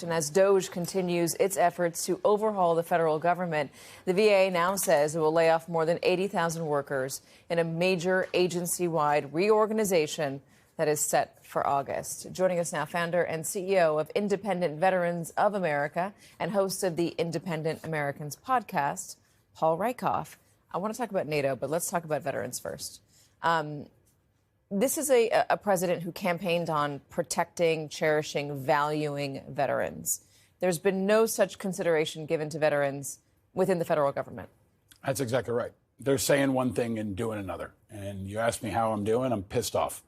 And as DOGE continues its efforts to overhaul the federal government, the VA now says it will lay off more than 80,000 workers in a major agency-wide reorganization that is set for August. Joining us now, founder and CEO of Independent Veterans of America and host of the Independent Americans podcast, Paul Rieckhoff. I want to talk about NATO, but let's talk about veterans first. This is a president who campaigned on protecting, cherishing, valuing veterans. There's been no such consideration given to veterans within the federal government. That's exactly right. They're saying one thing and doing another. And you ask me how I'm doing, I'm pissed off.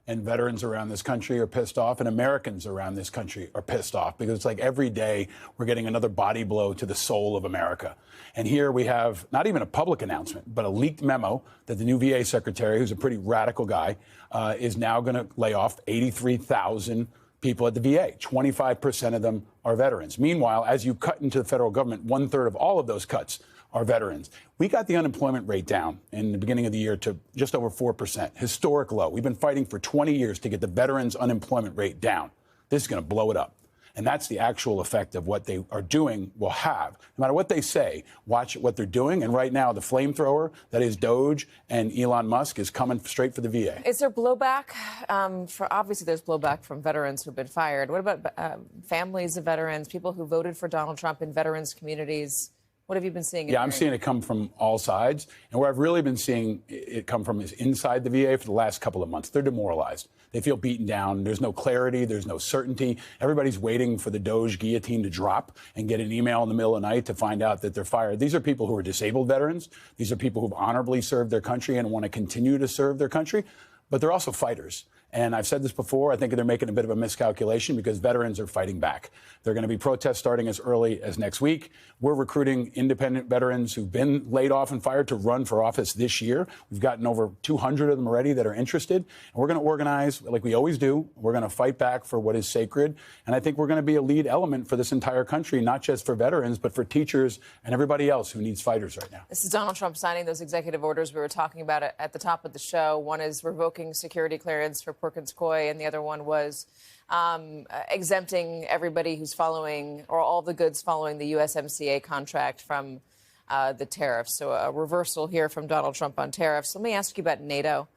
And veterans around this country are pissed off, and Americans around this country are pissed off, because it's like every day we're getting another body blow to the soul of America. And here we have not even a public announcement, but a leaked memo that the new VA secretary, who's a pretty radical guy, is now going to lay off 83,000 people at the VA. 25% of them are veterans. Meanwhile, as you cut into the federal government, 1/3 of all of those cuts are veterans. We got the unemployment rate down in the beginning of the year to just over 4%, historic low. We've been fighting for 20 years to get the veterans' unemployment rate down. This is going to blow it up. And that's the actual effect of what they are doing will have. No matter what they say, watch what they're doing. And right now, the flamethrower that is DOGE and Elon Musk is coming straight for the VA. Is there blowback? Obviously, there's blowback from veterans who've been fired. What about families of veterans, people who voted for Donald Trump in veterans communities? What have you been seeing? Yeah, I'm seeing it come from all sides. And where I've really been seeing it come from is inside the VA for the last couple of months. They're demoralized. They feel beaten down. There's no clarity. There's no certainty. Everybody's waiting for the DOGE guillotine to drop and get an email in the middle of the night to find out that they're fired. These are people who are disabled veterans. These are people who've honorably served their country and want to continue to serve their country. But they're also fighters. And I've said this before, I think they're making a bit of a miscalculation because veterans are fighting back. There are going to be protests starting as early as next week. We're recruiting independent veterans who've been laid off and fired to run for office this year. We've gotten over 200 of them already that are interested. And we're going to organize like we always do. We're going to fight back for what is sacred. And I think we're going to be a lead element for this entire country, not just for veterans, but for teachers and everybody else who needs fighters right now. This is Donald Trump signing those executive orders we were talking about at the top of the show. One is revoking security clearance for Perkins Coie, and the other one was exempting everybody who's following, or all the goods following the USMCA contract from the tariffs. So a reversal here from Donald Trump on tariffs. Let me ask you about NATO.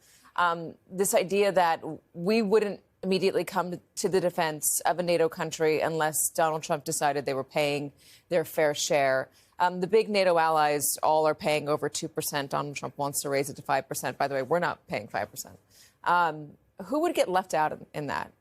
This idea that we wouldn't immediately come to the defense of a NATO country unless Donald Trump decided they were paying their fair share. The big NATO allies all are paying over 2%. Donald Trump wants to raise it to 5%. By the way, we're not paying 5%. Who would get left out in that?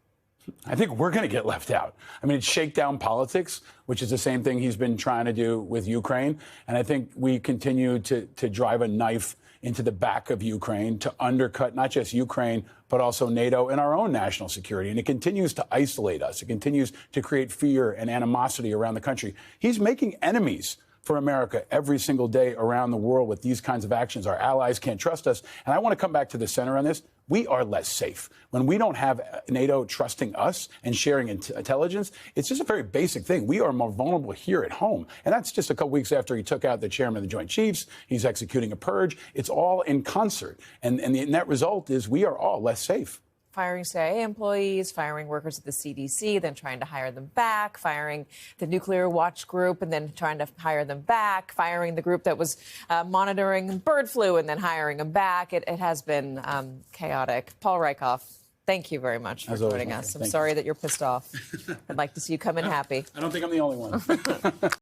I think we're going to get left out. I mean, it's shakedown politics, which is the same thing he's been trying to do with Ukraine. And I think we continue to drive a knife into the back of Ukraine to undercut not just Ukraine, but also NATO and our own national security. And it continues to isolate us. It continues to create fear and animosity around the country. He's making enemies for America every single day around the world with these kinds of actions. Our allies can't trust us. And I want to come back to the center on this. We are less safe. When we don't have NATO trusting us and sharing intelligence, it's just a very basic thing. We are more vulnerable here at home. And that's just a couple weeks after he took out the chairman of the Joint Chiefs. He's executing a purge. It's all in concert. And the net result is we are all less safe. Firing CIA employees, firing workers at the CDC, then trying to hire them back, firing the Nuclear Watch Group, and then trying to hire them back, firing the group that was monitoring bird flu, and then hiring them back. It has been chaotic. Paul Rieckhoff, thank you very much for joining us. I'm sorry that you're pissed off. I'd like to see you come in happy. I don't think I'm the only one.